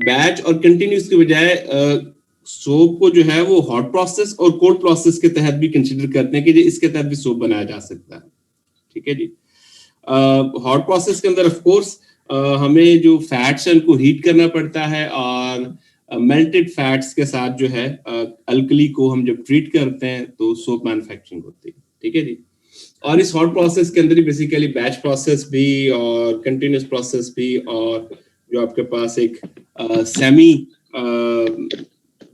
Batch और continuous की बजाय सोप को जो है वो हॉट प्रोसेस और कोल्ड प्रोसेस के तहत भी कंसिडर करते हैं कि जी इसके तहत भी सोप बनाया जा सकता है। ठीक है जी। हॉट प्रोसेस के अंदर ऑफ कोर्स हमें जो फैट्स है उनको हीट करना पड़ता है और मेल्टेड फैट्स के साथ जो है अल्कली को हम जब ट्रीट करते हैं तो सोप मैन्युफैक्चरिंग होती है। ठीक है जी। और इस हॉट प्रोसेस के अंदर ही बेसिकली बैच प्रोसेस भी और कंटिन्यूस प्रोसेस भी और जो आपके पास एक सेमी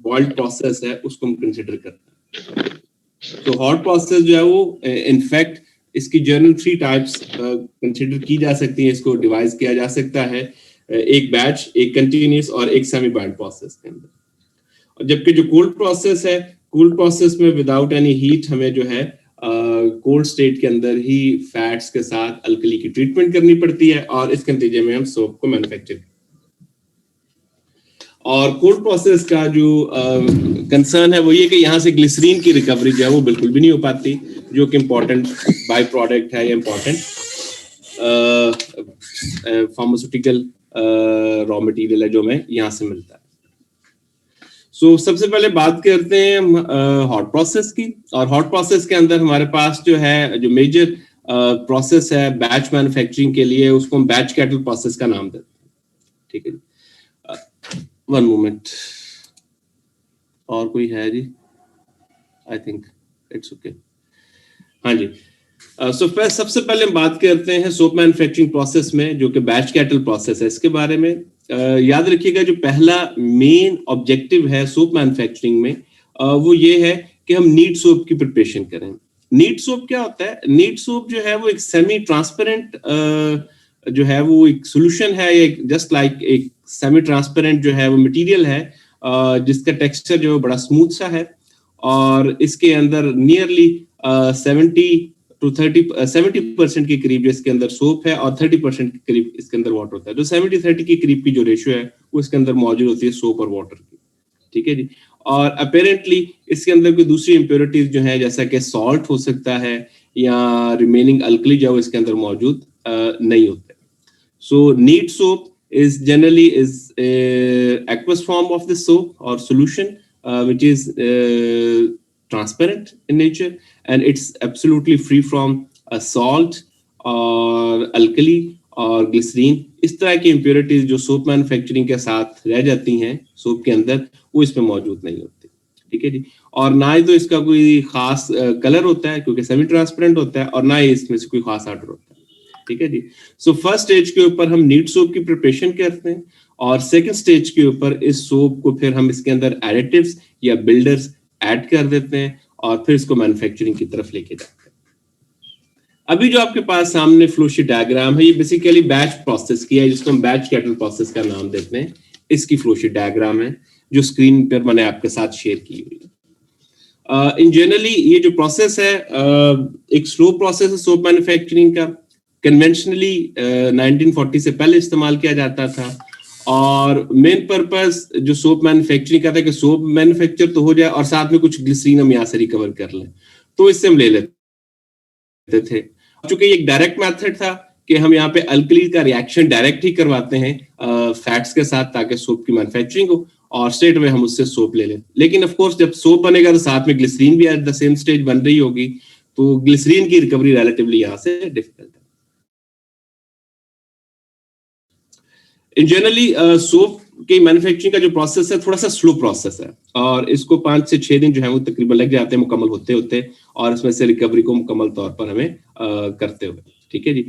बॉइल्ड प्रोसेस है उसको हम कंसिडर करते हैं। तो हॉट प्रोसेस जो है वो इनफैक्ट इसकी जनरल 3 टाइप्स कंसिडर की जा सकती है, इसको डिवाइड किया जा सकता है एक बैच, एक कंटिन्यूस और एक सेमी बॉइल्ड प्रोसेस के अंदर। और जबकि जो कोल्ड प्रोसेस है, कोल्ड प्रोसेस में विदाउट एनी हीट हमें जो है कोल्ड स्टेट के अंदर ही फैट्स के साथ अल्कली की ट्रीटमेंट करनी पड़ती है और इसके नतीजे में हम सोप को मैन्युफैक्चर। और कोल्ड प्रोसेस का जो कंसर्न है वो ये कि यहाँ से ग्लिसरीन की रिकवरी जो है वो बिल्कुल भी नहीं हो पाती, जो कि इम्पोर्टेंट बाय प्रोडक्ट है या इम्पोर्टेंट फार्मास्यूटिकल रॉ मटेरियल है जो हमें यहाँ से मिलता है। सो सबसे पहले बात करते हैं हम हॉट प्रोसेस की। और हॉट प्रोसेस के अंदर हमारे पास जो है जो मेजर प्रोसेस है बैच मैन्युफैक्चरिंग के लिए, उसको हम बैच कैटल प्रोसेस का नाम देते हैं। ठीक है जी। वन मोमेंट, और कोई है जी? I think it's okay. हाँ जी। सो सबसे पहले हम बात करते हैं सोप मैन्युफैक्चरिंग प्रोसेस में, जो कि बैच कैटल प्रोसेस है। इसके बारे में याद रखिएगा, जो पहला मेन ऑब्जेक्टिव है सोप मैन्युफैक्चरिंग में वो ये है कि हम नीट सोप की प्रिपरेशन करें। नीट सोप क्या होता है? नीट सोप जो है वो एक सेमी ट्रांसपेरेंट जो है वो एक सोल्यूशन है, एक जस्ट लाइक एक सेमी ट्रांसपेरेंट जो है वो मटेरियल है जिसका टेक्सचर जो बड़ा स्मूथ सा है और इसके अंदर नियरली 70% के करीब जो इसके अंदर सोप है और 30% के करीब इसके अंदर वाटर होता है। जो 70-30 के करीब की जो रेशियो है वो इसके अंदर मौजूद होती है सोप और वाटर की। ठीक है जी। और अपेरेंटली इसके अंदर कोई दूसरी इम्प्योरिटीज जो है जैसा कि सॉल्ट हो सकता है या रिमेनिंग अल्कली जो इसके अंदर मौजूद नहीं होते। So neat soap is generally aqueous form of the soap or solution which is transparent in nature and it's absolutely free from salt or alkali और ग्लिसरीन। इस तरह की इम्प्योरिटीज जो सोप मैन्युफैक्चरिंग के साथ रह जाती हैं सोप के अंदर, वो इसमें मौजूद नहीं होती। ठीक है जी। और ना ही तो इसका कोई खास कलर होता है क्योंकि सेमी ट्रांसपेरेंट होता है और ना ही इसमें से कोई खास ऑर्डर होता है। ठीक है जी। सो फर्स्ट स्टेज के ऊपर हम नीट सोप की प्रिपरेशन करते हैं और सेकंड स्टेज के ऊपर इस सोप को फिर हम इसके अंदर एडिटिव्स या बिल्डर्स ऐड कर देते हैं और फिर इसको मैन्युफैक्चरिंग की तरफ लेके जाते हैं। अभी जो आपके पास सामने फ्लोशीट डायग्राम है, ये बेसिकली बैच प्रोसेस की है जिसको हम बैच कैटल प्रोसेस का नाम देते हैं। इसकी फ्लोशीट डायग्राम है जो स्क्रीन पर मैंने आपके साथ शेयर की हुई है। इन जनरली ये जो प्रोसेस है एक स्लो प्रोसेस है सोप मैन्युफैक्चरिंग का। कन्वेंशनली 1940 से पहले इस्तेमाल किया जाता था और मेन पर्पस जो सोप मैन्युफैक्चरिंग का था कि सोप मैन्युफैक्चर तो हो जाए और साथ में कुछ ग्लिसरीन हम यहाँ से रिकवर कर लें, तो इससे हम ले लेते थे। चूंकि एक डायरेक्ट मेथड था कि हम यहाँ पे अल्कली का रिएक्शन डायरेक्ट ही करवाते हैं फैट्स के साथ ताकि सोप की मैन्युफैक्चरिंग हो और स्ट्रेट में हम उससे सोप ले लें। लेकिन ऑफ कोर्स जब सोप बनेगा तो साथ में ग्लिसरीन भी एट द सेम स्टेज बन रही होगी, तो ग्लिसरीन की रिकवरी रिलेटिवली यहाँ से डिफिकल्ट है। इन जनरली सोप की मैन्युफैक्चरिंग का जो प्रोसेस है थोड़ा सा स्लो प्रोसेस है और इसको 5 से 6 दिन जो है वो तकरीबन लग जाते हैं मुकम्मल होते होते और इसमें से रिकवरी को मुकम्मल तौर पर हमें करते हुए। ठीक है जी।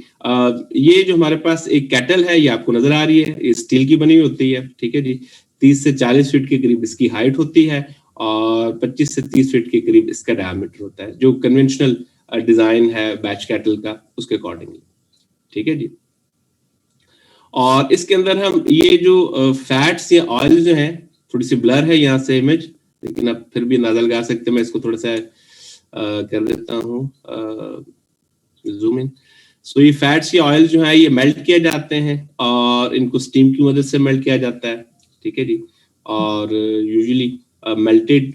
ये जो हमारे पास एक कैटल है ये आपको नजर आ रही है, ये स्टील की बनी होती है। ठीक है जी। 30 से 40 फीट के करीब इसकी हाइट होती है और 25 से 30 फीट के करीब इसका डायमीटर होता है, जो कन्वेंशनल डिजाइन है बैच कैटल का उसके अकॉर्डिंगली। ठीक है जी। और इसके अंदर हम ये जो फैट्स या ऑयल जो है, थोड़ी सी ब्लर है यहाँ से इमेज, लेकिन आप फिर भी अंदाजा लगा सकते हैं। मैं इसको थोड़ा सा कर देता हूँ जूम इन। सो ये फैट्स या ऑयल जो है ये मेल्ट किए जाते हैं और इनको स्टीम की मदद से मेल्ट किया जाता है। ठीक है जी। और यूजुअली मेल्टेड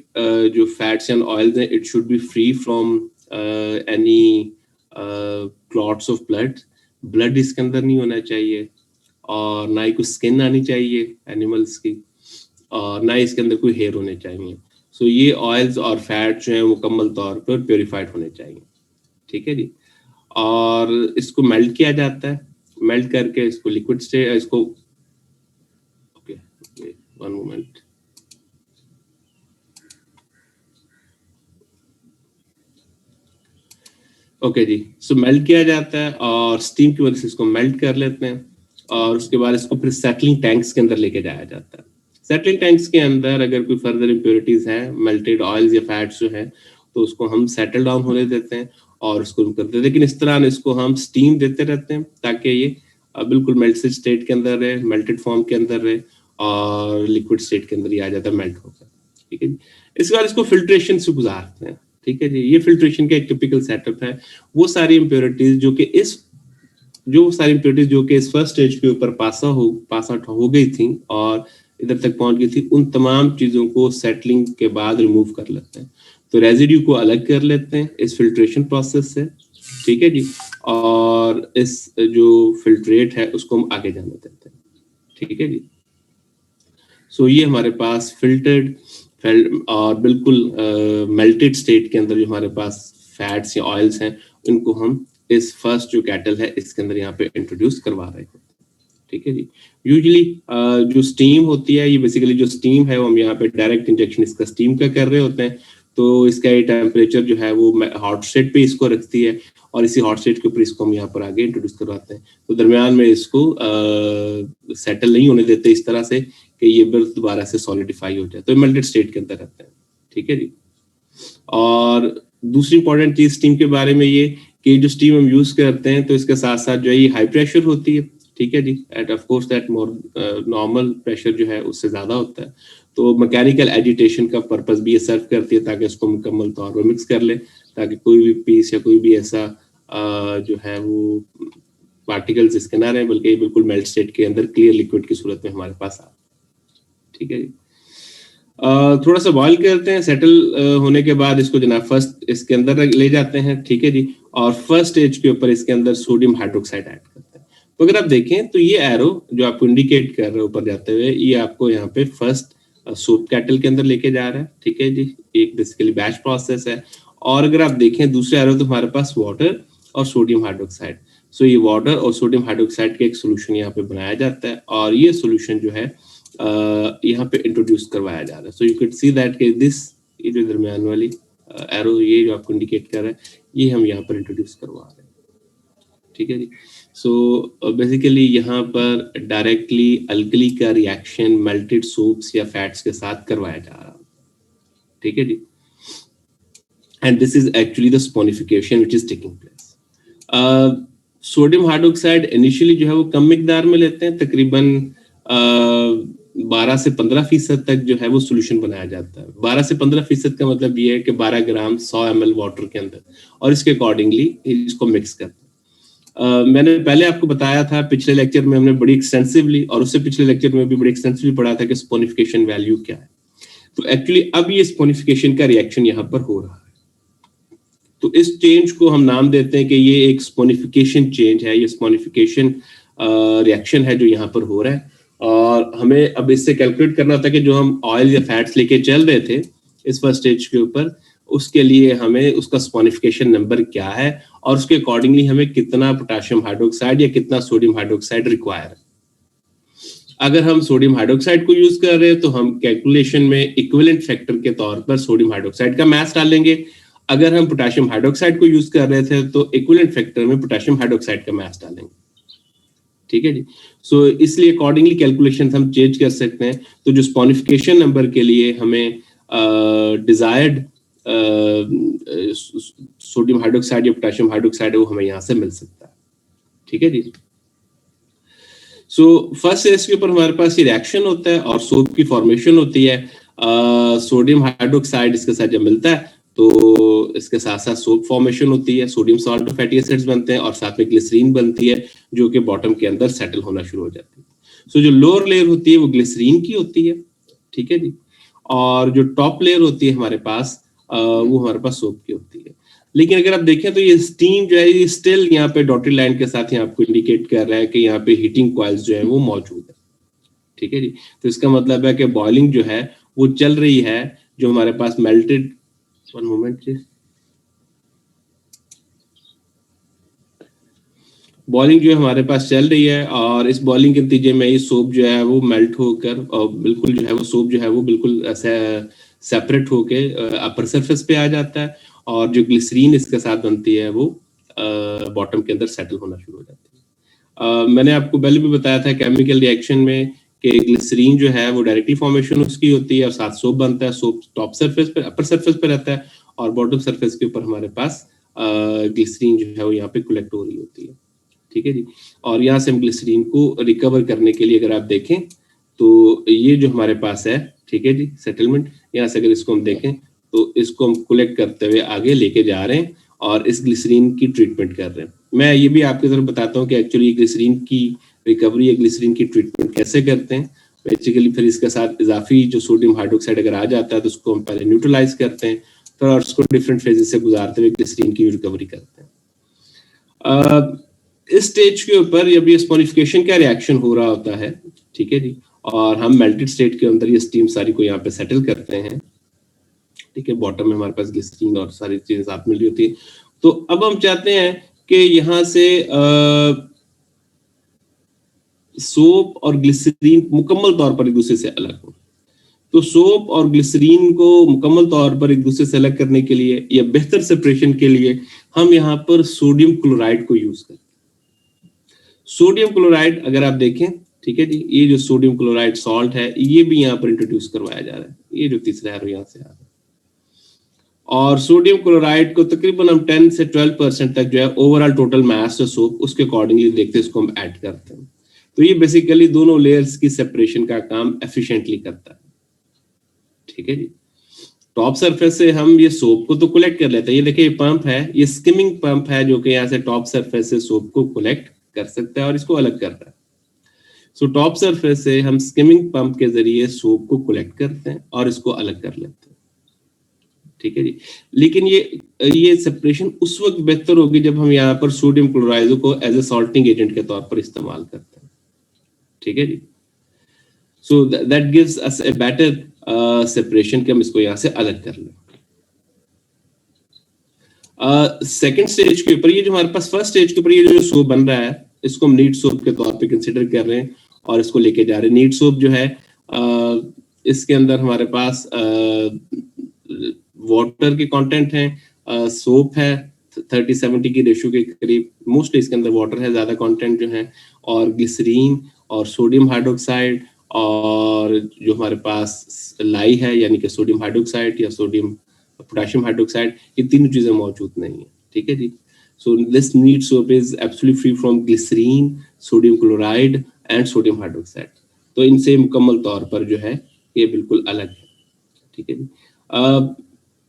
जो फैट्स एंड ऑयल्स हैं it should be free from any clots of blood. Blood इसके अंदर नहीं होना चाहिए और ना ही कुछ स्किन आनी चाहिए एनिमल्स की, और ना ही इसके अंदर कोई हेयर होने चाहिए। सो ये ऑयल्स और फैट जो है मुकम्मल तौर पर प्योरीफाइड होने चाहिए, ठीक है जी। और इसको मेल्ट किया जाता है, मेल्ट करके इसको लिक्विड स्टेट, इसको ओके वन मोमेंट, ओके जी। सो मेल्ट किया जाता है और स्टीम की वजह से इसको मेल्ट कर लेते हैं, और उसके बाद इसको फिर सेटलिंग टैंक्स के अंदर लेके जाया जाता है। सेटलिंग टैंक्स के अंदर अगर कोई फर्दर इम्प्योरिटीज है, मेल्टेड ऑयल्स या फैट्स जो है, तो उसको हम सेटल डाउन होने देते हैं और उसको करते हैं। लेकिन इस तरह इसको हम स्टीम देते रहते हैं ताकि ये बिल्कुल मेल्टेड स्टेट के अंदर रहे, मेल्टेड फॉर्म के अंदर रहे, और लिक्विड स्टेट के अंदर ही आ जाता है मेल्ट होकर, ठीक है जी। इसके बाद इसको फिल्ट्रेशन से गुजारते हैं, ठीक है जी। ये फिल्ट्रेशन का एक टिपिकल सेटअप है। वो सारी इम्प्योरिटीज जो कि इस फर्स्ट स्टेज के ऊपर पास आउट हो गई थी और इधर तक पहुंच गई थी, उन तमाम चीजों को सेटलिंग के बाद रिमूव कर लेते हैं। तो रेजिड्यू को अलग कर लेते हैं इस फिल्ट्रेशन प्रोसेस से, ठीक है जी। और इस जो फिल्ट्रेट है उसको हम आगे जाने देते हैं, ठीक है जी। सो ये हमारे पास फिल्टर्ड और बिल्कुल मेल्टेड स्टेट के अंदर जो हमारे पास फैट्स या ऑयल्स हैं, इनको हम इस फर्स्ट जो कैटल है इसके अंदर यहाँ पे इंट्रोड्यूस करवा रहे हैं, ठीक है जी। यूजुअली जो स्टीम होती है, ये बेसिकली जो स्टीम है वो हम यहाँ पे डायरेक्ट इंजेक्शन इसका स्टीम का कर रहे होते हैं, तो इसका ये टेम्परेचर जो है वो हॉट स्टेट पे इसको रखती है, और इसी हॉट स्टेट के ऊपर इसको हम यहाँ पर आगे इंट्रोड्यूस करवाते हैं। तो दरमियान में इसको सेटल नहीं होने देते इस तरह से कि ये बिल्कुल दोबारा से सॉलिडिफाई हो जाए, तो मेल्टेड स्टेट के अंदर रहते हैं, ठीक है जी। और दूसरी इंपॉर्टेंट चीज स्टीम के बारे में ये कि जो स्टीम हम यूज करते हैं तो इसके साथ साथ जो है ये हाई प्रेशर होती है, ठीक है जी। At of course that more normal pressure जो है उससे ज्यादा होता है। तो मैकेनिकल एजिटेशन का पर्पस भी ये सर्व करती है ताकि इसको मुकम्मल तौर पर मिक्स कर ले, ताकि कोई भी पीस या कोई भी ऐसा जो है वो पार्टिकल्स इसके ना रहे, बल्कि बिल्कुल मेल्ट स्टेट के अंदर क्लियर लिक्विड की सूरत में हमारे पास आ, ठीक है जी। थोड़ा सा बॉईल करते हैं, सेटल होने के बाद इसको जनाब फर्स्ट इसके अंदर ले जाते हैं, ठीक है जी। और फर्स्ट स्टेज के ऊपर इसके अंदर सोडियम हाइड्रोक्साइड ऐड करते हैं। तो अगर आप देखें तो ये एरो जो आपको इंडिकेट कर रहे हैं ऊपर जाते हुए, ये आपको यहाँ पे फर्स्ट सोप कैटल के अंदर लेके जा रहा है, ठीक है जी। एक बेसिकली बैच प्रोसेस है। और अगर आप देखें दूसरे एरो तो हमारे पास वाटर और सोडियम हाइड्रोक्साइड, सो ये वाटर और सोडियम हाइड्रोक्साइड का एक सोल्यूशन यहाँ पे बनाया जाता है, और ये सोल्यूशन जो है यहाँ पे इंट्रोड्यूस करवाया जा रहा है। So you can see that के दिस, ये जो दरमियान वाली एरो ये जो आपको इंडिकेट कर रहा है, ये हम यहाँ पर इंट्रोड्यूस करवा रहे हैं, ठीक है जी। सो बेसिकली यहाँ पर डायरेक्टली अल्कली का रिएक्शन मेल्टेड सोप्स या फैट्स के साथ करवाया जा रहा है, ठीक है जी। And this is actually the saponification which is taking place. Sodium hydroxide initially जो है वो कम मिकदार में लेते हैं, तकरीबन 12 से 15% तक जो है वो सोल्यूशन बनाया जाता है। 12 से 15% का मतलब ये है कि 12 ग्राम 100 ml वाटर के अंदर, और इसके अकॉर्डिंगली इसको मिक्स करते हैं। मैंने पहले आपको बताया था पिछले लेक्चर में, हमने बड़ी एक्सटेंसिवली, और उससे पिछले लेक्चर में भी बड़ी एक्सटेंसिवली पढ़ा था कि स्पोनिफिकेशन वैल्यू क्या है। तो एक्चुअली अब ये स्पोनिफिकेशन का रिएक्शन यहाँ पर हो रहा है, तो इस चेंज को हम नाम देते हैं कि ये एक स्पोनिफिकेशन चेंज है, ये स्पोनिफिकेशन रिएक्शन है जो यहाँ पर हो रहा है। और हमें अब इससे कैलकुलेट करना था कि जो हम ऑयल या फैट्स लेके चल रहे थे इस फर्स्ट स्टेज के ऊपर, उसके लिए हमें उसका स्पोनिफिकेशन नंबर क्या है, और उसके अकॉर्डिंगली हमें कितना पोटेशियम हाइड्रोक्साइड या कितना सोडियम हाइड्रोक्साइड रिक्वायर है। अगर हम सोडियम हाइड्रोक्साइड को यूज कर रहे हैं तो हम कैलकुलेशन में इक्विवेलेंट फैक्टर के तौर पर सोडियम हाइड्रोक्साइड का मास डालेंगे। अगर हम पोटेशियम हाइड्रोक्साइड को यूज कर रहे थे तो इक्विवेलेंट फैक्टर में पोटेशियम हाइड्रोक्साइड का मास डालेंगे, ठीक है जी। सो इसलिए अकॉर्डिंगली कैलकुलेशन हम चेंज कर सकते हैं। तो जो स्पोनिफिकेशन नंबर के लिए हमें डिजायर्ड सोडियम हाइड्रोक्साइड या पोटेशियम हाइड्रोक्साइड है वो हमें यहाँ से मिल सकता है, ठीक है जी। सो फर्स्ट स्टेज के ऊपर हमारे पास ये रिएक्शन होता है और सोप की फॉर्मेशन होती है। सोडियम हाइड्रोक्साइड इसके साथ जब मिलता है तो इसके साथ साथ सोप फॉर्मेशन होती है, सोडियम सॉल्ट और फैटी एसिड्स बनते हैं, और साथ में ग्लिसरीन बनती है जो कि बॉटम के अंदर सेटल होना शुरू हो जाती है। सो जो लोअर लेयर होती है वो ग्लिसरीन की होती है, ठीक है जी। और जो टॉप लेयर होती है हमारे पास वो हमारे पास सोप की होती है। लेकिन अगर आप देखें तो ये स्टीम जो है ये स्टिल यहाँ पे डॉटेड लाइन के साथ यहाँ आपको इंडिकेट कर रहा है कि यहाँ पे हीटिंग कॉइल्स जो है वो मौजूद है। ठीक है जी, तो इसका मतलब है कि बॉइलिंग जो है वो चल रही है, जो हमारे पास melted, one moment please, boiling जो है हमारे पास चल रही है और इस बॉइलिंग के नतीजे में ये सोप जो है वो मेल्ट होकर और बिल्कुल जो है वो सोप जो है वो बिल्कुल सेपरेट होके अपर सरफेस पे आ जाता है और जो ग्लिसरीन इसके साथ बनती है वो बॉटम के अंदर सेटल होना शुरू हो जाती है। मैंने आपको पहले भी बताया था केमिकल रिएक्शन में कि ग्लिसरीन जो है वो डायरेक्टली फॉर्मेशन उसकी होती है और साथ सोप बनता है। सोप टॉप सरफेस पे, अपर सरफेस पे रहता है और बॉटम सरफेस के ऊपर हमारे पास ग्लिसरीन जो है वो यहाँ पे कलेक्ट हो रही होती है। ठीक है जी, और यहाँ से हम ग्लिसरीन को रिकवर करने के लिए अगर आप देखें तो ये जो हमारे पास है, ठीक है जी, सेटलमेंट, यहाँ से अगर इसको हम देखें तो इसको हम कलेक्ट करते हुए आगे लेके जा रहे हैं और इस ग्लिसरीन की ट्रीटमेंट कर रहे हैं। मैं ये भी आपकी तरफ बताता हूँ कि एक्चुअली ग्लिसरीन की रिकवरी या ग्लिसरीन की ट्रीटमेंट कैसे करते हैं। बेसिकली फिर इसके साथ इजाफी जो सोडियम हाइड्रोक्साइड अगर आ जाता है तो उसको हम पहले न्यूट्रलाइज करते हैं, फिर और उसको डिफरेंट फेजेस से गुजारते हुए ग्लिसरीन की रिकवरी करते हैं। इस स्टेज के ऊपर जब ये स्पोनिफिकेशन का रिएक्शन हो रहा होता है, ठीक है जी, और हम मेल्टेड स्टेट के अंदर ये स्टीम सारी को यहाँ पे सेटल करते हैं, ठीक है, बॉटम में हमारे पास ग्लिसरीन और सारी चीजें साथ मिल रही होती है। तो अब हम चाहते हैं कि यहाँ से सोप और ग्लिसरीन मुकम्मल तौर पर एक दूसरे से अलग हो। तो सोप और ग्लिसरीन को मुकम्मल तौर पर एक दूसरे से अलग करने के लिए या बेहतर सेपरेशन के लिए हम यहाँ पर सोडियम क्लोराइड को यूज करते हैं। सोडियम क्लोराइड अगर आप देखें, ठीक है जी, ये जो सोडियम क्लोराइड सॉल्ट है ये भी यहाँ पर इंट्रोड्यूस करवाया जा रहा है, ये जो तीसरा एरो यहाँ से आ रहा है। और सोडियम क्लोराइड को तकरीबन हम 10 से 12% तक जो है overall total mass of soap उसके अकॉर्डिंगली देखते हैं, इसको हम ऐड करते हैं। तो ये बेसिकली दोनों लेयर्स की सेपरेशन का काम एफिशिएंटली करता है। ठीक है जी, टॉप सरफेस से हम ये सोप को तो कलेक्ट कर लेते हैं। ये देखिए, ये पंप है, ये स्किमिंग पंप है जो कि यहाँ से टॉप सरफेस से सोप को कलेक्ट कर सकता है और इसको अलग कर रहा है। सो टॉप सरफेस से हम स्किमिंग पंप के जरिए सोप को कलेक्ट करते हैं और इसको अलग कर लेते हैं। ठीक है जी, लेकिन ये सेपरेशन उस वक्त बेहतर होगी जब हम यहाँ पर सोडियम क्लोराइड को एज ए सॉल्टिंग एजेंट के तौर पर इस्तेमाल करते हैं। ठीक है जी, so that gives us a better separation कि हम इसको यहाँ से अलग कर लें। सेकेंड स्टेज के ऊपर ये जो हमारे पास फर्स्ट स्टेज के ऊपर ये जो सोप बन रहा है इसको हम नीट सोप के तौर पे कंसिडर कर रहे हैं और इसको लेके जा रहे हैं। नीट सोप जो है इसके अंदर हमारे पास वाटर के कंटेंट है, सोप है 30-70 की रेशियो के करीब, मोस्टली इसके अंदर वाटर है ज्यादा कंटेंट जो है, और ग्लिसरीन और सोडियम हाइड्रोक्साइड और जो हमारे पास लाई है यानी कि सोडियम हाइड्रोक्साइड या सोडियम पोटेशियम हाइड्रोक्साइड, ये तीनों चीजें मौजूद नहीं है। ठीक है जी, so this neat soap is absolutely free from glycerine, sodium chloride and sodium hydroxide. तो इनसे मुकम्मल तौर पर जो है ये बिल्कुल अलग है। ठीक है जी,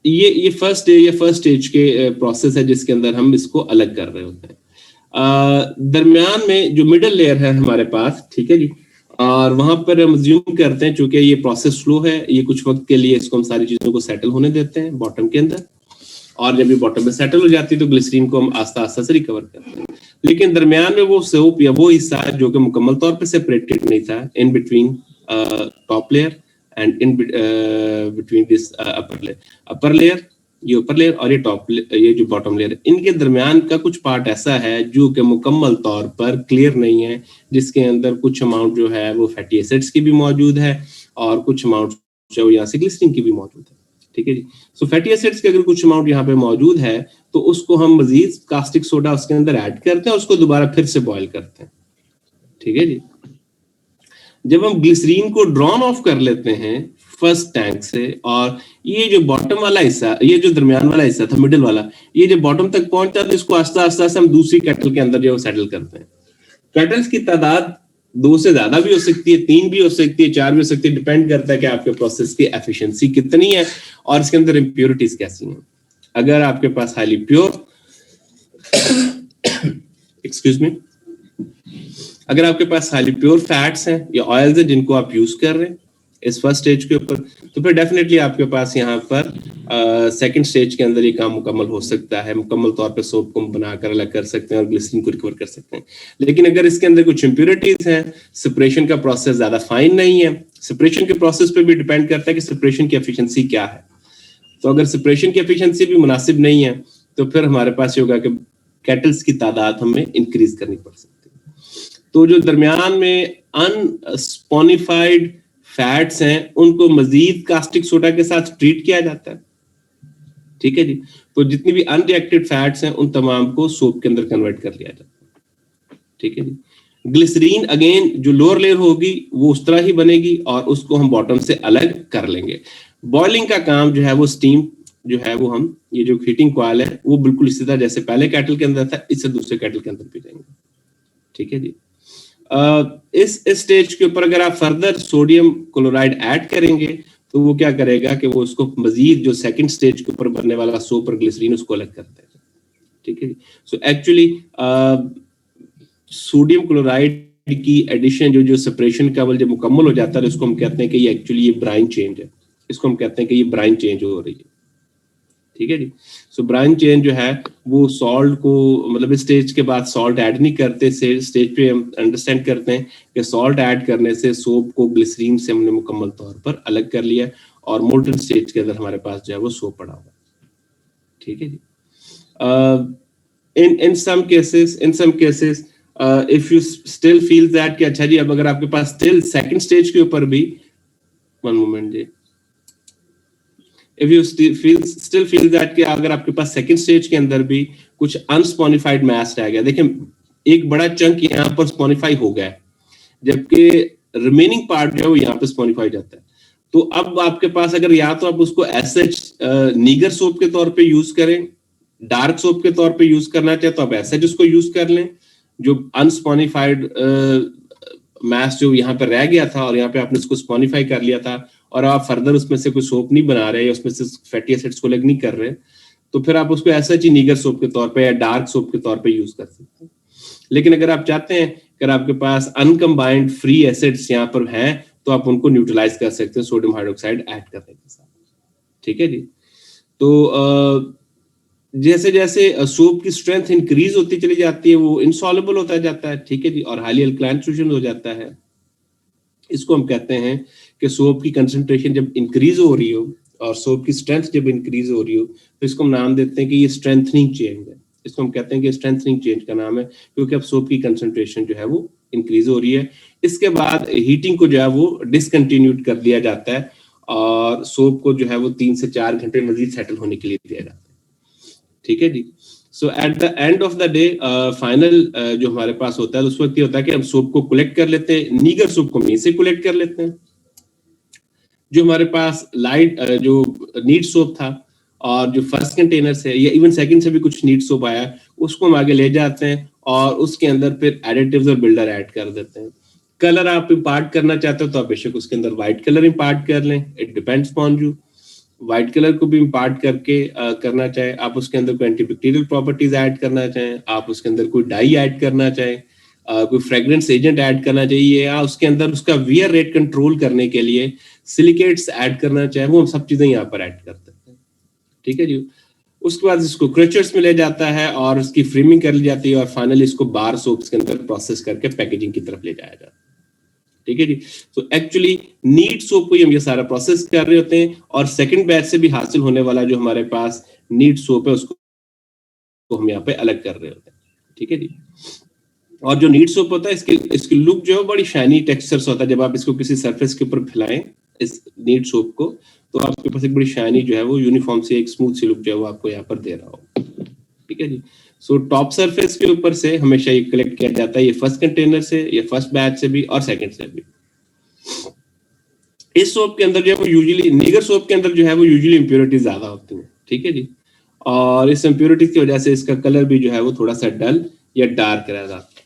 ये फर्स्ट स्टेज के प्रोसेस है जिसके अंदर हम इसको अलग कर रहे होते हैं। दरमियान में जो मिडल लेयर है हमारे पास, ठीक है जी, और वहां पर हम अज्यूम करते हैं चूंकि ये प्रोसेस स्लो है, ये कुछ वक्त के लिए इसको हम सारी चीजों को सेटल होने देते हैं बॉटम के अंदर, और जब ये बॉटम में सेटल हो जाती है तो ग्लिसरीन को हम आस्ता आस्ता से रिकवर करते हैं। लेकिन दरमियान में वो सोप या वो हिस्सा जो कि मुकम्मल तौर पर सेपरेटेड नहीं था, in between top layer and in between this upper layer, ये ऊपर लेयर और ये जो बॉटम लेयर, इनके दरमियान का कुछ पार्ट ऐसा है जो कि मुकम्मल तौर पर क्लियर नहीं है, जिसके अंदर कुछ अमाउंट जो है वो फैटी एसिड्स की भी मौजूद है और कुछ अमाउंट जो यहाँ से ग्लिसरीन की भी मौजूद है। ठीक है जी, सो फैटी एसिड्स के अगर कुछ अमाउंट यहाँ पे मौजूद है तो उसको हम मजीद कास्टिक सोडा उसके अंदर ऐड करते हैं और उसको दोबारा फिर से बॉयल करते हैं। ठीक है जी, जब हम ग्लिसरीन को ड्रॉन ऑफ कर लेते हैं फर्स्ट टैंक से, और ये जो बॉटम वाला हिस्सा, ये जो दरमियान वाला हिस्सा था मिडिल वाला, ये जो बॉटम तक पहुंचता है तो इसको आस्ता आस्ता से हम दूसरी कैटल के अंदर जो सेटल करते हैं। कैटल्स की तादाद 2 से ज्यादा भी हो सकती है, 3 भी हो सकती है, 4 भी हो सकती है, डिपेंड करता है कि आपके प्रोसेस की एफिशिएंसी कितनी है और इसके अंदर इम्प्योरिटीज कैसी हैं। अगर आपके पास हाईली प्योर एक्सक्यूज मी, अगर आपके पास हाईली प्योर फैट्स हैं या ऑयल्स हैं जिनको आप यूज कर रहे हैं, इस फर्स्ट स्टेज के ऊपर, तो फिर डेफिनेटली आपके पास यहाँ पर सेकंड स्टेज के अंदर ये काम मुकम्मल हो सकता है, मुकम्मल तौर पे सोप को बनाकर अलग कर सकते हैं और ग्लिसरीन को रिकवर कर सकते हैं। लेकिन अगर इसके अंदर कुछ इम्प्योरिटीज हैं, सेपरेशन का प्रोसेस ज्यादा फाइन नहीं है, सेपरेशन के प्रोसेस पे भी डिपेंड करता है कि सेपरेशन की एफिशिएंसी क्या है। तो अगर सेपरेशन की एफिशिएंसी भी मुनासिब नहीं है तो फिर हमारे पास ये होगा कि कैटल्स की तादाद हमें इंक्रीज करनी पड़ सकती है। तो जो दरमियान में अनस्पोनिफाइड फैट्स हैं उनको मजीद कास्टिक सोडा के साथ ट्रीट किया जाता है, ठीक है जी। तो जितनी भी अनरिएक्टेड फैट्स हैं उन तमाम को सोप के अंदर कन्वर्ट कर लिया जाता है, ठीक है जी। ग्लिसरीन अगेन जो लोअर लेयर होगी वो उस तरह ही बनेगी और उसको हम बॉटम से अलग कर लेंगे। बॉइलिंग का काम जो है वो स्टीम जो है वो हम ये जो हीटिंग कॉइल है वो बिल्कुल इसी तरह जैसे पहले कैटल के अंदर था इससे दूसरे कैटल के अंदर भी जाएंगे, ठीक है जी। इस स्टेज के ऊपर अगर आप फर्दर सोडियम क्लोराइड ऐड करेंगे तो वो क्या करेगा कि वो उसको मजीद जो सेकंड स्टेज के ऊपर बनने वाला सोप और ग्लिसरीन उसको अलग करता है, ठीक है जी। सो एक्चुअली सोडियम क्लोराइड की एडिशन जो सेपरेशन का जब मुकम्मल हो जाता है उसको हम कहते हैं कि ये एक्चुअली ये ब्राइन चेंज है, इसको हम कहते हैं कि ये ब्राइन चेंज हो रही है, ठीक है जी। सो ब्राइन चेंज जो है वो सॉल्ट को मतलब इस स्टेज के बाद सॉल्ट ऐड नहीं करते, स्टेज पे हम अंडरस्टैंड करते हैं कि सॉल्ट ऐड करने से सोप को ग्लिसरीन से हमने मुकम्मल तौर पर अलग कर लिया और मोल्टन स्टेज के अंदर हमारे पास जो है वो सोप पड़ा हुआ, ठीक है जी। in some cases if you still feel that कि अच्छा जी अब अगर आपके पास स्टिल सेकंड स्टेज के ऊपर भी one moment ji, if you still feel that कि अगर आपके पास सेकंड स्टेज के अंदर भी कुछ अनस्पोनिफाइड मैस रह गया, देखिए एक बड़ा चंक यहाँ पर स्पोनिफाई हो गया है जबकि रिमेनिंग पार्ट जो है वो यहाँ पे स्पोनिफाई जाता है। तो अब आपके पास अगर या तो आप उसको एसएच नीगर सोप के तौर पे यूज करें, डार्क सोप के तौर पे यूज करना चाहे तो आप एसएच उसको यूज कर लें, जो अनस्पोनिफाइड मैस जो यहाँ पे रह गया था और यहाँ पे आपने उसको स्पोनिफाई कर लिया था और आप फर्दर उसमें से कोई सोप नहीं बना रहे, उसमें से फैटी एसिड्स को अलग नहीं कर रहे, तो फिर आप उसको ऐसा ही नीगर सोप के तौर पे या डार्क सोप के तौर पे यूज कर सकते हैं। लेकिन अगर आप चाहते हैं अगर आपके पास अनकम्बाइंड फ्री एसिड्स यहाँ पर हैं तो आप उनको न्यूट्रलाइज कर सकते हैं सोडियम हाइड्रोक्साइड ऐड करने के साथ, ठीक है जी। तो जैसे जैसे सोप की स्ट्रेंथ इंक्रीज होती चली जाती है वो इनसॉल्युबल होता जाता है, ठीक है जी, और हाईली अल्कलाइन सॉल्यूशन हो जाता है। इसको हम कहते हैं कि सोप की कंसंट्रेशन जब इंक्रीज हो रही हो और सोप की स्ट्रेंथ जब इंक्रीज हो रही हो तो इसको हम नाम देते हैं कि ये स्ट्रेंथनिंग चेंज है। इसको हम कहते हैं कि स्ट्रेंथनिंग चेंज का नाम है क्योंकि अब सोप की कंसंट्रेशन जो है वो इंक्रीज हो रही है। इसके बाद हीटिंग को जो है वो डिसकंटिन्यूड कर दिया जाता है और सोप को जो है वो 3 से 4 घंटे मजीद सेटल होने के लिए दिया जाता है, ठीक है जी। So at the end of the day final जो हमारे पास होता है उस वक्त ये होता है कि हम सोप को कलेक्ट कर लेते हैं, नीगर सोप को यहीं से कलेक्ट कर लेते हैं। जो हमारे पास लाइट जो नीट सोप था और जो फर्स्ट कंटेनर से या इवन सेकंड से भी कुछ नीट सोप आया उसको हम आगे ले जाते हैं और उसके अंदर फिर एडिटिव्स और बिल्डर ऐड कर देते हैं। कलर आप इंपार्ट करना चाहते हो तो आप बेशक उसके अंदर व्हाइट कलर इंपार्ट कर लें, it depends upon you. White colour को भी इंपार्ट करके करना चाहे, आप उसके अंदर कोई एंटीबैक्टीरियल प्रॉपर्टीज ऐड करना चाहें, आप उसके अंदर कोई डाई ऐड करना चाहें, कोई फ्रेग्रेंस एजेंट ऐड करना चाहिए या उसके अंदर उसका वियर रेट कंट्रोल करने के लिए सिलिकेट्स ऐड करना चाहे, वो हम सब चीजें यहाँ पर ऐड करते हैं, ठीक है जी। उसके बाद इसको क्रचर्स में ले जाता है और उसकी फ्रेमिंग कर ली जाती है और फाइनली इसको बार सोप्स के अंदर प्रोसेस करके पैकेजिंग की तरफ ले जाया जाता है, ठीक है जी। तो एक्चुअली नीट सोप को हम ये सारा प्रोसेस कर रहे होते हैं और सेकंड बैच से भी हासिल होने वाला जो हमारे पास नीट सोप है उसको हम यहाँ पे अलग कर रहे होते हैं, ठीक है जी। और जो नीट सोप होता है इसकी लुक जो है बड़ी शाइनी टेक्सचर होता है। जब आप इसको किसी सरफेस के ऊपर फैलाएं इस नीट सोप को तो आपके पास एक बड़ी शाइनी जो है वो यूनिफॉर्म से एक स्मूथ सी लुक जो है वो आपको यहाँ पर दे रहा हो, ठीक है जी। सो टॉप सरफेस के ऊपर से हमेशा ये कलेक्ट किया जाता है, ये फर्स्ट कंटेनर से, ये फर्स्ट बैच से भी और सेकंड से भी। इस सोप के अंदर जो है वो यूजुअली नीगर सोप के अंदर जो है वो यूजुअली इंप्योरिटीज ज्यादा होती हैं, ठीक है जी। और इस इंप्योरिटीज की वजह से इसका कलर भी जो है वो थोड़ा सा डल या डार्क रह जाता है,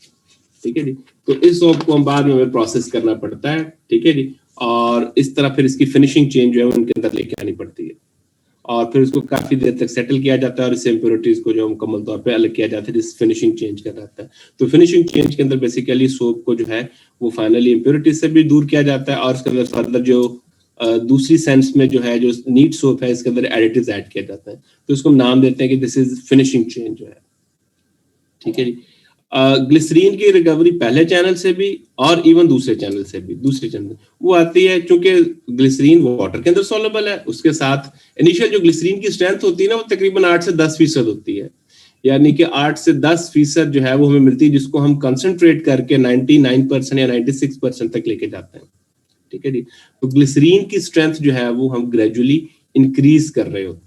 ठीक है जी। तो इस सोप को हम बाद में हमें प्रोसेस करना पड़ता है, ठीक है जी। और इस तरह फिर इसकी फिनिशिंग चेंज जो है उनके अंदर लेके आनी पड़ती है और फिर उसको काफी देर तक सेटल किया जाता है और इस इंप्योरिटीज को जो मुकम्मल तौर पे अलग किया जाता है जिस फिनिशिंग चेंज कर जाता है। तो फिनिशिंग चेंज के अंदर बेसिकली सोप को जो है वो फाइनली इंप्योरिटीज से भी दूर किया जाता है और उसके अंदर फर्दर जो दूसरी सेंस में जो है, जो नीट सोप है, इसके अंदर एडिटिव्स ऐड किया जाता है, तो इसको हम नाम देते हैं कि दिस इज फिनिशिंग चेन जो है। ठीक है जी। ग्लिसरीन की रिकवरी पहले चैनल से भी और इवन दूसरे चैनल से भी, दूसरे चैनल वो आती है क्योंकि ग्लिसरीन वाटर के अंदर सॉल्युबल है, उसके साथ इनिशियल जो ग्लिसरीन की स्ट्रेंथ होती है ना, वो तकरीबन 8 से 10% होती है, यानी कि 8 से 10% जो है वो हमें मिलती है, जिसको हम कंसंट्रेट करके 99% या 96% तक लेके जाते हैं। ठीक है जी। तो ग्लिसरीन की स्ट्रेंथ जो है वो हम ग्रेजुअली इंक्रीज कर रहे होते हैं।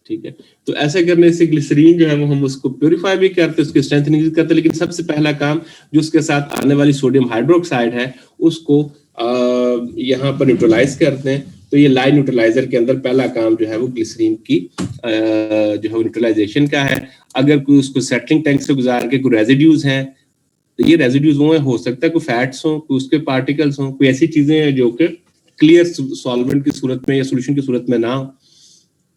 ठीक है, तो ऐसा करने से ग्लिसरीन जो है वो हम उसको प्योरीफाई भी करते हैं, उसकी स्ट्रेंथ इंक्रीज करते हैं, लेकिन सबसे पहला काम जो उसके साथ आने वाली सोडियम हाइड्रोक्साइड है उसको यहाँ पर न्यूट्रलाइज करते हैं। तो ये लाइन न्यूट्रलाइजर के अंदर पहला काम जो है वो ग्लिसरीन की जो है न्यूट्रलाइजेशन का है। अगर कोई उसको सेटलिंग टैंक से गुजार के कोई रेजिड्यूज हैं, तो ये रेजिड्यूज वो हो सकता है कोई फैट्स हो, कोई उसके पार्टिकल्स हो, कोई ऐसी चीजें हैं जो कि क्लियर सॉल्वेंट की सूरत में या सोल्यूशन की सूरत में ना हो,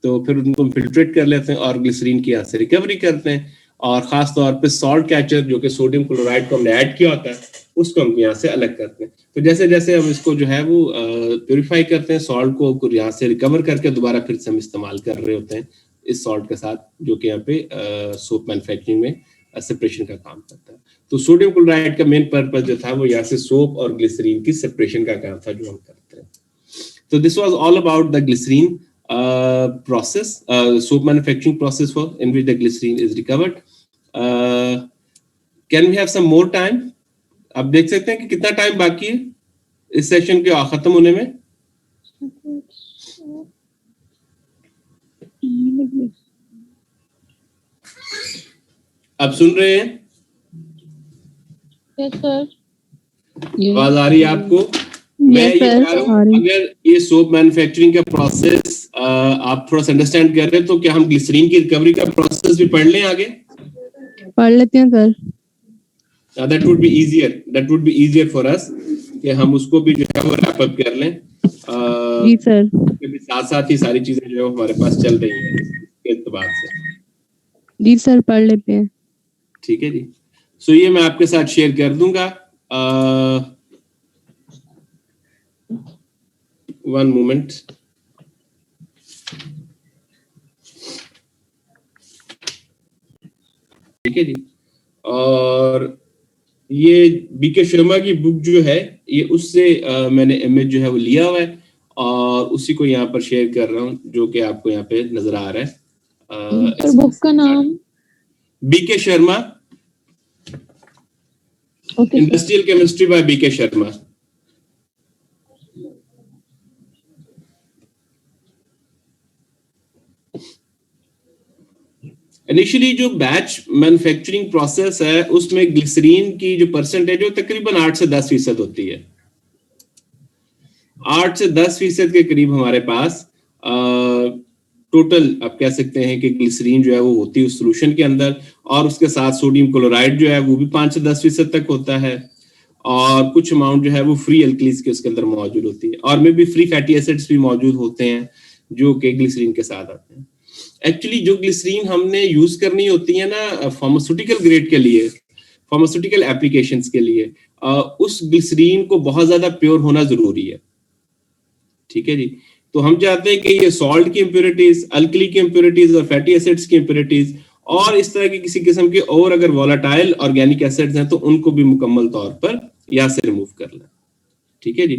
तो फिर उनको फिल्ट्रेट कर लेते हैं और ग्लिसरीन की यहाँ से रिकवरी करते हैं। और खास तौर पे सॉल्ट कैचर जो कि सोडियम क्लोराइड को हमने ऐड किया होता है, उसको हम यहाँ से अलग करते हैं। तो जैसे जैसे हम इसको जो है वो प्योरीफाई करते हैं, सॉल्ट को यहाँ से रिकवर करके दोबारा फिर से हम इस्तेमाल कर रहे होते हैं इस सॉल्ट के साथ, जो कि यहाँ पे सोप मैन्युफैक्चरिंग में सेपरेशन का काम करता है। तो सोडियम क्लोराइड का मेन पर्पस जो था वो यहाँ से सोप और ग्लिसरीन की सेपरेशन का काम था जो हम करते हैं। तो this was all about the glycerine process, soap manufacturing process for in which the glycerine is recovered. Can we have some more time? आप देख सकते हैं कि कितना टाइम बाकी है इस सेशन के खत्म होने में? आप सुन रहे हैं? Yes sir. आवाज आ रही है आपको? मैं ये कह रहा हूँ, अगर ये सोप मैन्युफैक्चरिंग का प्रोसेस आप थोड़ा सा अंडरस्टैंड कर रहे हैं, तो क्या हम ग्लिसरीन की रिकवरी का प्रोसेस भी पढ़ लें आगे? पढ़ लेते हैं sir. That would be easier for us कि हम उसको भी जो है वो रैप अप कर लें। जी सर। साथ साथ ही सारी चीजें जो है हमारे पास चल रही हैं इसके एतबार से। जी सर, पढ़ लेते हैं। ठीक है जी। सो ये मैं आपके साथ शेयर कर दूंगा। One moment. ठीक है जी। और ये बीके शर्मा की बुक जो है, ये उससे मैंने इमेज जो है वो लिया हुआ है और उसी को यहाँ पर शेयर कर रहा हूँ, जो कि आपको यहाँ पे नजर आ रहा है। बुक का नाम B K Sharma, industrial chemistry by B K Sharma. Initially जो बैच मैन्युफैक्चरिंग प्रोसेस है उसमें ग्लिसरीन की जो परसेंटेज है तकरीबन 8 से 10% होती है। 8 से 10% के करीब हमारे पास टोटल आप कह सकते हैं कि ग्लिसरीन जो है वो होती है उस सोल्यूशन के अंदर, और उसके साथ सोडियम क्लोराइड जो है वो भी 5 से 10% तक होता है, और कुछ अमाउंट जो है वो फ्री अल्कलीज के उसके अंदर मौजूद होती है, और में भी फ्री फैटी एसिड्स भी मौजूद होते हैं जो कि ग्लिसरीन के साथ आते हैं। एक्चुअली जो ग्लिसरीन हमने यूज करनी होती है ना फार्मास्यूटिकल ग्रेड के लिए, फार्मास्यूटिकल एप्लीकेशंस के लिए, उस ग्लिसरीन को बहुत ज्यादा प्योर होना जरूरी है। ठीक है जी। तो हम चाहते हैं कि ये सॉल्ट की इंप्योरिटीज, अल्कली की इंप्योरिटीज और फैटी एसिड्स की इंप्योरिटीज और इस तरह की किसी किस्म के और अगर वोलेटाइल ऑर्गेनिक एसिड्स हैं तो उनको भी मुकम्मल तौर पर यहाँ से रिमूव कर लें। ठीक है जी।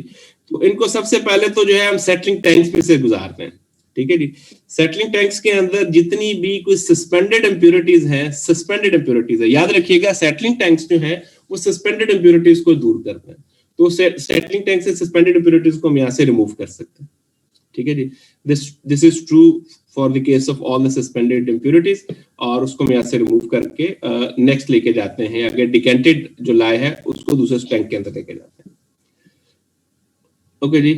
तो इनको सबसे पहले तो जो है हम सेटलिंग टैंक्स में से गुजारते हैं। ठीक है जी। सेटलिंग टैंक्स के अंदर जितनी भी कोई सस्पेंडेड इंप्योरिटीज हैं, सस्पेंडेड इंप्योरिटीज है, याद रखिएगा सेटलिंग टैंक्स जो है वो सस्पेंडेड इंप्योरिटीज को दूर करते हैं। तो सेटलिंग टैंक से सस्पेंडेड इंप्योरिटीज को हम यहाँ से रिमूव कर सकते हैं। ठीक है जी। This is true for the case of all the suspended impurities, और उसको हम यहाँ से रिमूव करके नेक्स्ट लेके जाते हैं, अगर डिकेंटेड जो लाए है उसको दूसरे टैंक के अंदर लेके जाते हैं। ओके जी।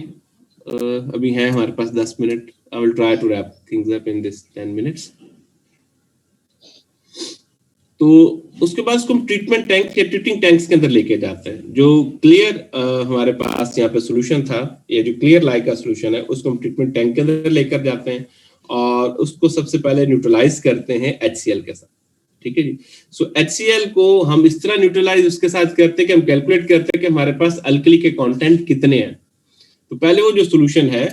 अभी है हमारे पास 10 minute. I will try to wrap things up in this 10 minutes. तो उसके बाद उसको हम ट्रीटमेंट टैंक या ट्रीटिंग टैंक्स के अंदर लेके जाते हैं। जो क्लियर हमारे पास यहाँ पे सोल्यूशन था, ये जो क्लियर लाइक का सोल्यूशन है, उसको हम ट्रीटमेंट टैंक के अंदर लेकर जाते हैं और उसको सबसे पहले न्यूट्रलाइज करते हैं HCl के साथ। ठीक है जी। सो HCl को हम इस तरह न्यूट्रलाइज उसके साथ करते हैं कि हम कैलकुलेट करते हैं कि हमारे पास अल्कली के कंटेंट कितने हैं। तो पहले वो जो सोल्यूशन है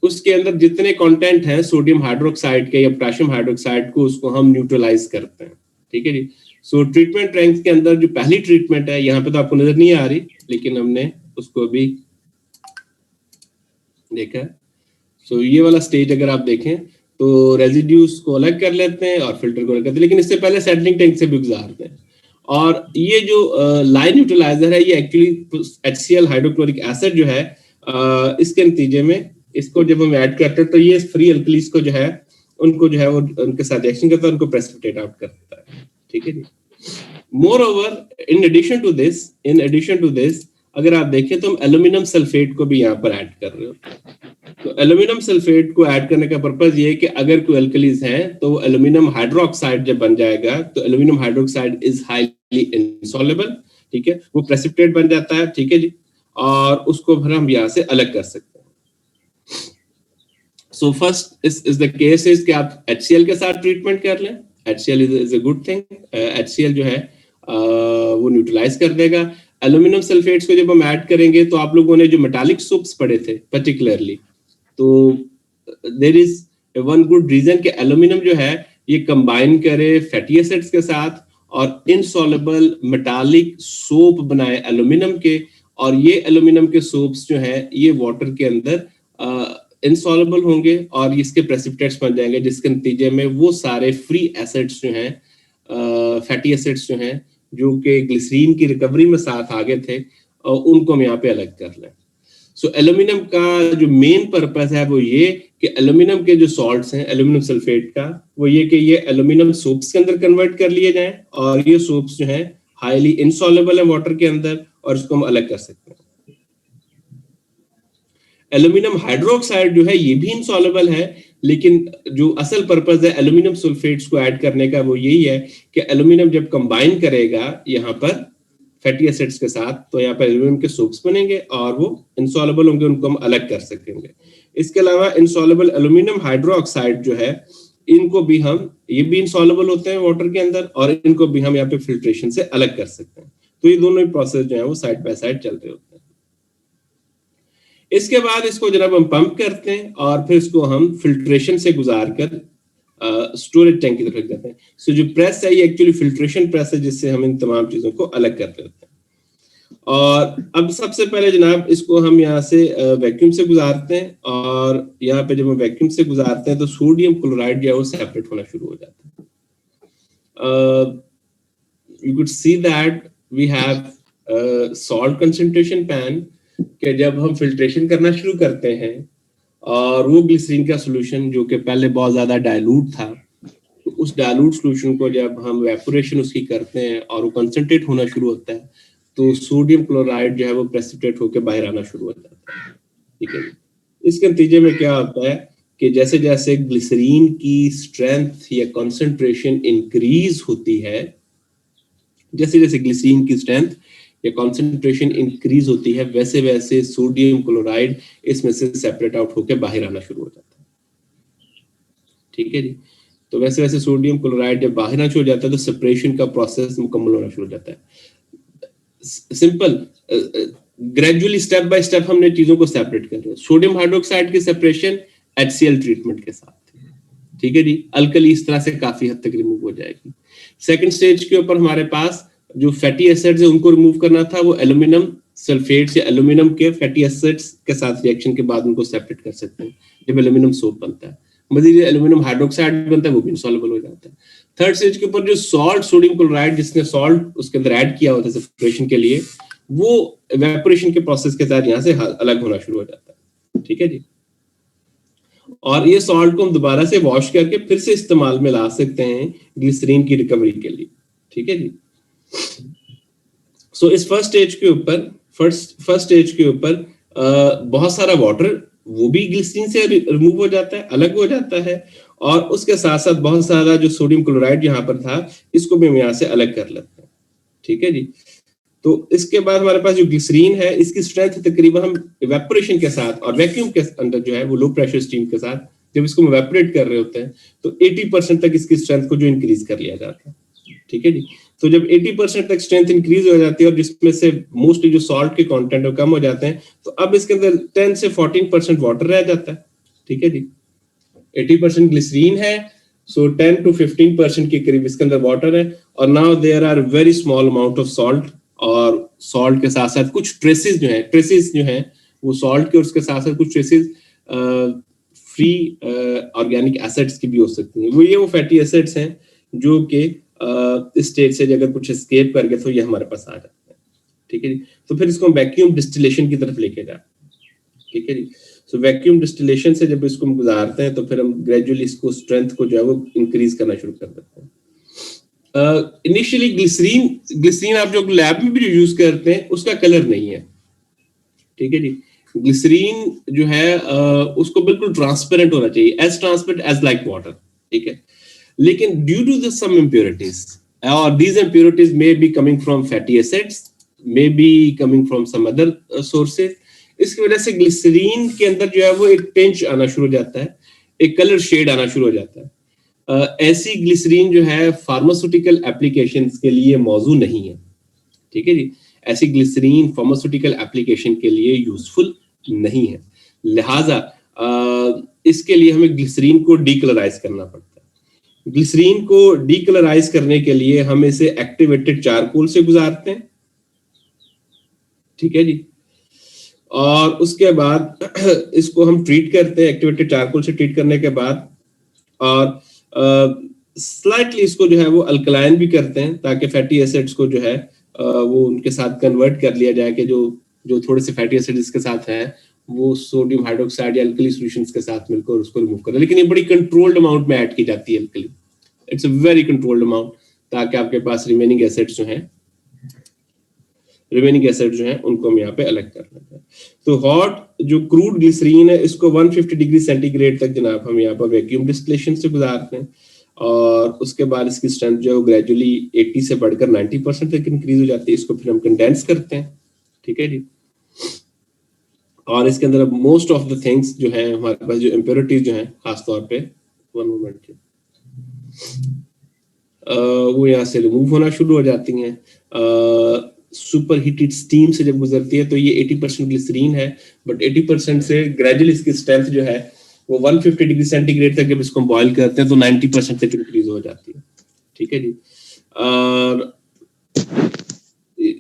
उसके अंदर जितने कंटेंट हैं सोडियम हाइड्रोक्साइड के या पोटेशियम हाइड्रोक्साइड को, उसको हम न्यूट्रलाइज करते हैं। ठीक है जी। सो ट्रीटमेंट रैंक के अंदर जो पहली ट्रीटमेंट है, यहाँ पे तो आपको नजर नहीं आ रही, लेकिन हमने उसको भी देखा। सो ये वाला स्टेज अगर आप देखें तो रेजिड्यूज को अलग कर लेते हैं और फिल्टर को अलग करते हैं, लेकिन इससे पहले सेटलिंग टैंक से भी गुजारते हैं। और ये जो लाइन न्यूट्रलाइजर है, ये एक्चुअली HCl हाइड्रोक्लोरिक एसिड जो है, इसके नतीजे में इसको जब हम ऐड करते हैं तो ये फ्री अल्कलीज को जो है उनको जो है वो उनके साथ रिएक्शन करता है, उनको प्रेसिपिटेट आउट करता है। ठीक है जी। Moreover in addition to this अगर आप देखें तो हम एल्यूमिनियम सल्फेट को भी यहाँ पर ऐड कर रहे हो। तो एल्यूमिनियम सल्फेट को ऐड करने का पर्पस ये है कि अगर कोई अल्कलीज है तो एल्यूमिनियम हाइड्रोक्साइड जब बन जाएगा तो aluminium hydroxide is highly insoluble. ठीक है, वो प्रेसिपिटेट बन जाता है। ठीक है जी। और उसको फिर हम यहाँ से अलग कर सकते हैं। So first is the case is कि आप HCl के साथ ट्रीटमेंट कर लें। HCl is a good thing. HCl जो है वो न्यूट्रलाइज कर देगा। एल्यूमिनियम सल्फेट्स को जब हम ऐड करेंगे तो आप लोगों ने जो मेटालिक सोप्स पढ़े थे पर्टिकुलरली, तो there is one good reason कि एल्यूमिनियम जो है ये कंबाइन करे फैटी एसिड्स के साथ और इनसॉल्युबल मेटालिक सोप बनाए एल्यूमिनियम के, और ये एल्यूमिनियम के सोप्स जो है ये वाटर के अंदर इनसॉल्युबल होंगे और इसके प्रेसिपिटेट्स बन जाएंगे, जिसके नतीजे में वो सारे फ्री एसिड्स जो हैं, फैटी एसिड्स जो हैं, जो कि ग्लिसरीन की रिकवरी में साथ आगे थे, उनको हम यहाँ पे अलग कर लें। सो एल्यूमिनियम का जो मेन पर्पस है वो ये कि एल्यूमिनियम के जो सॉल्ट्स हैं एल्यूमिनियम सल्फेट का, वो ये कि ये एल्यूमिनियम सोप्स के अंदर कन्वर्ट कर लिए जाएं और ये सोप्स जो हैं हाईली इनसॉल्युबल है वाटर के अंदर और इसको हम अलग कर सकते हैं। एल्यूमिनियम हाइड्रोक्साइड जो है ये भी इनसॉल्युबल है, लेकिन जो असल पर्पस है एल्यूमिनियम सल्फेट्स को ऐड करने का वो यही है कि एल्यूमिनियम जब कंबाइन करेगा यहाँ पर फैटी एसिड्स के साथ तो यहाँ पर एल्यूमिनियम के सोप्स बनेंगे और वो इनसॉल्युबल होंगे, उनको हम अलग कर सकेंगे। इसके अलावा इनसॉल्युबल एल्यूमिनियम हाइड्रोक्साइड जो है, इनको भी हम, ये भी इनसॉल्युबल होते हैं वाटर के अंदर और इनको भी हम यहाँ पे फिल्ट्रेशन से अलग कर सकते हैं। तो ये दोनों ही प्रोसेस जो है वो साइड बाय साइड चल रहे होते हैं। इसके बाद इसको जनाब हम पंप करते हैं और फिर इसको हम फिल्ट्रेशन से गुजार कर स्टोरेज टैंक की तरफ रख देते हैं। सो जो प्रेस है ये एक्चुअली फिल्ट्रेशन प्रेस है, जिससे हम इन तमाम चीजों को अलग करते होते हैं। और अब सबसे पहले जनाब इसको हम यहाँ से वैक्यूम से गुजारते हैं, और यहाँ पे जब हम वैक्यूम से गुजारते हैं तो सोडियम क्लोराइड जो है वो सेपरेट होना शुरू हो जाता है। You could see that we have salt concentration pan कि जब हम फिल्ट्रेशन करना शुरू करते हैं और वो ग्लिसरीन का सॉल्यूशन जो कि पहले बहुत ज्यादा डाइल्यूट था, तो उस डाइल्यूट सॉल्यूशन को जब हम वेपोरेशन उसकी करते हैं और वो कंसंट्रेट होना शुरू होता है तो सोडियम क्लोराइड जो है वो प्रेसिपिटेट होकर बाहर आना शुरू हो जाता है। ठीक है। इसके नतीजे में क्या होता है कि जैसे जैसे ग्लिसरीन की स्ट्रेंथ या कंसंट्रेशन इंक्रीज होती है, जैसे जैसे ग्लिसरीन की स्ट्रेंथ या कंसंट्रेशन इंक्रीज होती है, वैसे वैसे सोडियम क्लोराइड इसमें से सेपरेट आउट होकर बाहर आना शुरू हो जाता है। ठीक है जी। तो वैसे वैसे सोडियम क्लोराइड जब बाहर आना शुरू हो जाता है तो सेपरेशन का प्रोसेस मुकम्मल होना शुरू हो जाता है। Simple gradually step by step हमने चीजों को सेपरेट कर रहे हैं। सोडियम हाइड्रोक्साइड की सेपरेशन HCl ट्रीटमेंट के साथ, ठीक है जी, अल्कली इस तरह से काफी हद तक रिमूव हो जाएगी। सेकंड स्टेज के ऊपर हमारे पास जो फैटी एसिड्स है उनको रिमूव करना था, वो एल्यूमिनियम सल्फेट्स या एल्यूमिनियम के फैटी एसिड्स के साथ रिएक्शन के बाद उनको सेपरेट कर सकते हैं जब एल्यूमिनियम सोप बनता है। मजीद एल्यूमिनियम हाइड्रोक्साइड बनता है, वो भी इनसॉल्युबल हो जाता है। थर्ड स्टेज के ऊपर जो सॉल्ट सोडियम क्लोराइड जिसने सॉल्ट उसके अंदर ऐड किया होता है सेपरेशन के लिए, वो इवेपोरेशन के प्रोसेस के तहत यहाँ से अलग होना शुरू हो जाता है। ठीक है जी। और ये सॉल्ट को हम दोबारा से वॉश करके फिर से इस्तेमाल में ला सकते हैं ग्लिसरीन की रिकवरी के लिए। ठीक है जी। सो इस फर्स्ट स्टेज के ऊपर बहुत सारा वाटर वो भी ग्लिसरीन से रिमूव हो जाता है, अलग हो जाता है, और उसके साथ साथ बहुत सारा जो सोडियम क्लोराइड यहाँ पर था इसको भी हम यहाँ से अलग कर लेते हैं। ठीक है जी। तो इसके बाद हमारे पास जो ग्लिसरीन है इसकी स्ट्रेंथ तकरीबन हम इवेपोरेशन के साथ और वैक्यूम के अंदर जो है वो लो प्रेशर स्टीम के साथ जब इसको इवेपोरेट कर रहे होते हैं तो 80% तक इसकी स्ट्रेंथ को जो इंक्रीज कर लिया जाता है। ठीक है जी। तो जब 80% तक स्ट्रेंथ इंक्रीज हो जाती है और जिसमें से मोस्टली जो सॉल्ट के कंटेंट है कम हो जाते हैं, तो अब इसके अंदर 10 से 14% वाटर रह जाता है। ठीक है जी, 80% ग्लिसरीन है, सो 10 to 15% के करीब इसके अंदर वाटर है, और now there are very small amount of salt, और सॉल्ट के साथ साथ कुछ ट्रेसेस जो हैं वो सॉल्ट के और उसके साथ साथ कुछ ट्रेसेस फ्री ऑर्गेनिक एसिड्स की भी हो सकती हैं। वो फैटी एसिड्स हैं जो कि इस स्टेज से अगर कुछ एस्केप कर गए तो ये हमारे पास आ जाते हैं। ठीक है जी, तो फिर इसको हम वैक्यूम डिस्टिलेशन की तरफ लेके जाते हैं। ठीक है जी, सो वैक्यूम डिस्टिलेशन से जब इसको हम गुजारते हैं तो फिर हम ग्रेजुअली इसको स्ट्रेंथ को जो है वो इंक्रीज करना शुरू कर देते हैं। इनिशियली ग्लिसरीन आप जो लैब में भी जो यूज करते हैं उसका कलर नहीं है। ठीक है जी, ग्लिसरीन जो है उसको बिल्कुल ट्रांसपेरेंट होना चाहिए, as transparent as like water. ठीक है, लेकिन due to the some impurities, और these impurities may be coming from fatty acids, may be coming from some other sources, इसकी वजह से ग्लिसरीन के अंदर जो है वो एक टिंच आना शुरू हो जाता है, एक कलर शेड आना शुरू हो जाता है। ऐसी ग्लिसरीन जो है फार्मास्यूटिकल एप्लीकेशंस के लिए मौजू नहीं है। ठीक है जी, ऐसी ग्लिसरीन फार्मास्यूटिकल एप्लीकेशन के लिए यूजफुल नहीं है, लिहाजा इसके लिए हमें ग्लिसरीन को डीकलराइज करना पड़ता है। ग्लिसरीन को डीकलराइज करने के लिए हम इसे एक्टिवेटेड चारकोल से गुजारते हैं। ठीक है जी, और उसके बाद इसको हम ट्रीट करते हैं एक्टिवेटेड चारकोल से ट्रीट करने के बाद, और स्लाइटली इसको जो है वो अल्कलाइन भी करते हैं ताकि फैटी एसिड्स को जो है वो उनके साथ कन्वर्ट कर लिया जाए कि जो थोड़े से फैटी एसिड इसके साथ हैं वो सोडियम हाइड्रोक्साइड या अल्कली सॉल्यूशंस के साथ मिलकर उसको रिमूव करें, लेकिन ये बड़ी कंट्रोल्ड अमाउंट में ऐड की जाती है alkali, it's a very controlled amount, ताकि आपके पास रिमेनिंग एसिड्स जो हैं उनको हम यहाँ पे अलग कर लेते हैं। तो हॉट जो क्रूड ग्लिसरीन है इसको 150 डिग्री सेंटीग्रेड तक जनाब हम यहाँ पर वैक्यूम डिस्टिलेशन से गुजारते हैं, और उसके बाद इसकी स्ट्रेंथ जो है ग्रेजुअली 80 से बढ़कर 90% तक इंक्रीज हो जाती है। इसको फिर हम कंडेंस करते हैं। ठीक है जी, और इसके अंदर मोस्ट ऑफ द थिंग्स जो है हमारे पास जो इम्प्योरिटीज जो है खासतौर पे वो यहाँ से रिमूव होना शुरू हो जाती हैं। सुपर हीटेड स्टीम से जब गुजरती है तो ये 80% ग्लिसरीन है, बट 80% से ग्रेजुअली इसकी स्ट्रेंथ जो है वो 150 डिग्री सेंटीग्रेड तक जब इसको बॉईल करते हैं तो 90% तक इंक्रीज हो जाती है। ठीक है जी,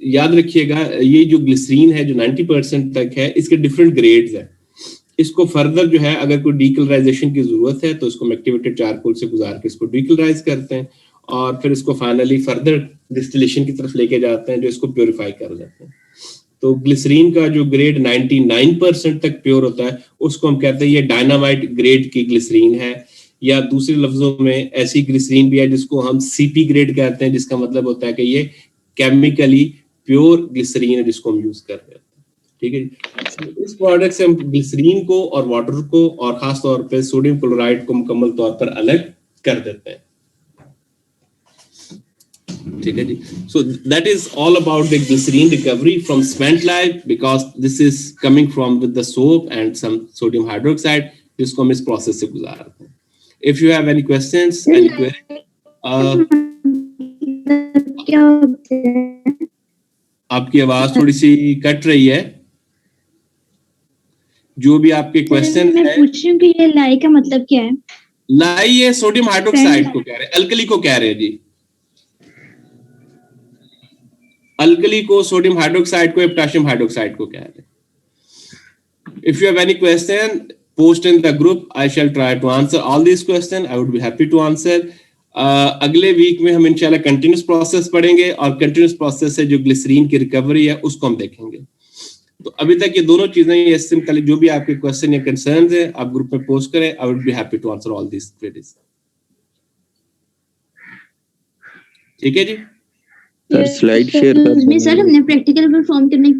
याद रखिएगा ये जो ग्लिसरीन है जो 90% तक है इसके डिफरेंट ग्रेड्स हैं। इसको फर्दर जो है अगर कोई डीकलराइजेशन की जरूरत है तो इसको हम एक्टिवेटेड चारकोल से गुजार के इसको डीकलराइज करते हैं, और फिर इसको फाइनली फर्दर डिस्टिलेशन की तरफ लेके जाते हैं जो इसको प्योरीफाई कर देते हैं। तो ग्लिसरीन का जो ग्रेड 99% तक प्योर होता है उसको हम कहते हैं ये डायनामाइट ग्रेड की ग्लिसरीन है, या दूसरे लफ्जों में ऐसी ग्लिसरीन भी है जिसको हम सीपी ग्रेड कहते हैं, जिसका मतलब होता है कि ये केमिकली प्योर ग्लिसरीन है जिसको हम यूज कर रहे हैं। ठीक है, इस प्रोडक्ट से हम ग्लिसरीन को और वाटर को और खास तौर पे सोडियम क्लोराइड को मुकम्मल तौर पर अलग कर देते हैं। ठीक है जी, so that is all about the glycerine recovery from spent life, because this is coming from with the soap and some sodium hydroxide जिसको हम इस प्रोसेस से गुजारते हैं। If you have any questions, any query, क्या होता है? आपकी आवाज थोड़ी सी कट रही है। जो भी आपके क्वेश्चन मैं पूछ रही हूँ कि ये लाई का मतलब क्या है? लाई ये सोडियम हाइड्रोक्साइड को कह रहे हैं, अल्कली को कह रहे हैं जी, अल्कली को सोडियम हाइड्रोक्साइड को पोटेशियम हाइड्रोक्साइड को कह रहे हैं। If you have any question, post in the group. I shall try to answer all these questions. I would be happy to answer. अगले वीक में हम इंशाल्लाह कंटिन्यूस प्रोसेस पढ़ेंगे, और कंटिन्यूस प्रोसेस से जो ग्लिसरीन की रिकवरी है उसको हम देखेंगे। तो अभी तक ये दोनों चीजें, ये सिंपल जो भी आपके क्वेश्चन या कंसर्न्स है आप ग्रुप में पोस्ट करें। I would be happy to answer all these queries. ठीक है जी, सर स्लाइड शेयर कर सर हमने प्रैक्टिकल परफॉर्म करने